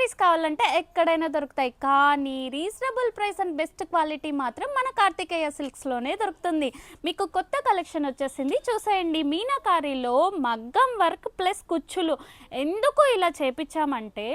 శారీస్ కావాలంటే ఎక్కడైనా దొరుకుతాయి, కానీ reasonable price and best quality మాత్రం మన కార్తికేయ సిల్క్స్లోనే దొరుకుతుంది. మీకు కొత్త కలెక్షన్ వచ్చేసింది, చూసేయండి. మీనాకారీలో మగ్గం వర్క్ ప్లస్ కుచ్చులు. ఎందుకు ఇలా చేపించామంటే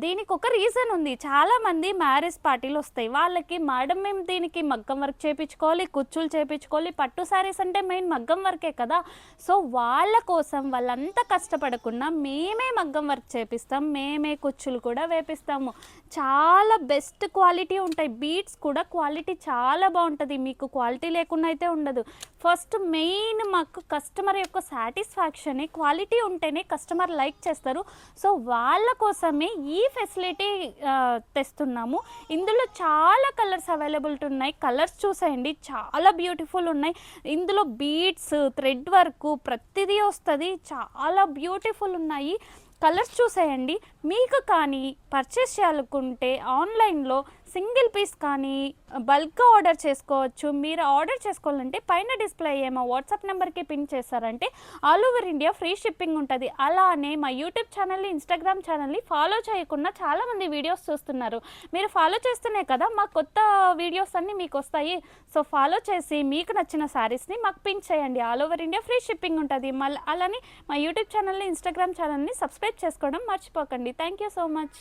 దీనికి ఒక రీజన్ ఉంది. చాలామంది మ్యారేజ్ పార్టీలు వస్తాయి, వాళ్ళకి మేడం మేము దీనికి మగ్గం వర్క్ చేయించుకోవాలి, కుచ్చులు చేయించుకోవాలి, పట్టు శారీస్ అంటే మెయిన్ మగ్గం వర్కే కదా. సో వాళ్ళ కోసం వాళ్ళంతా కష్టపడకుండా మేమే మగ్గం వర్క్ చేపిస్తాం, మేమే కుచ్చులు కూడా వేపిస్తాము. చాలా బెస్ట్ క్వాలిటీ ఉంటాయి, బీడ్స్ కూడా క్వాలిటీ చాలా బాగుంటుంది, మీకు క్వాలిటీ లేకుండా అయితే ఉండదు. ఫస్ట్ మెయిన్ మాకు కస్టమర్ యొక్క సాటిస్ఫాక్షనే, క్వాలిటీ ఉంటేనే కస్టమర్ లైక్ చేస్తారు. సో వాళ్ళ కోసమే ఈ ఫెసిలిటీ తెస్తున్నాము. ఇందులో చాలా కలర్స్ అవైలబిలిటీ ఉన్నాయి, కలర్స్ చూసేయండి, చాలా బ్యూటిఫుల్ ఉన్నాయి. ఇందులో బీడ్స్, థ్రెడ్ వర్క్ ప్రతిదీ వస్తుంది, చాలా బ్యూటిఫుల్ ఉన్నాయి. కలర్స్ చూసేయండి. మీకు కానీ పర్చేస్ చేయాలనుకుంటే ఆన్లైన్లో సింగిల్ పీస్ కానీ బల్క్గా ఆర్డర్ చేసుకోవచ్చు. మీరు ఆర్డర్ చేసుకోవాలంటే పైన డిస్ప్లే అయ్యే మా వాట్సాప్ నెంబర్కి పిన్ చేశారంటే all over India free shipping ఉంటుంది. అలానే మా యూట్యూబ్ ఛానల్ని, ఇన్స్టాగ్రామ్ ఛానల్ని ఫాలో చేయకుండా చాలామంది వీడియోస్ చూస్తున్నారు. మీరు ఫాలో చేస్తూనే కదా మా కొత్త వీడియోస్ అన్నీ మీకు వస్తాయి. సో ఫాలో చేసి మీకు నచ్చిన శారీస్ని మాకు పిన్ చేయండి. All over India free shipping ఉంటుంది. మళ్ళీ అలానే మా యూట్యూబ్ ఛానల్ని, ఇన్స్టాగ్రామ్ ఛానల్ని సబ్స్క్రైబ్ చేసుకోవడం మర్చిపోకండి. Thank you so much.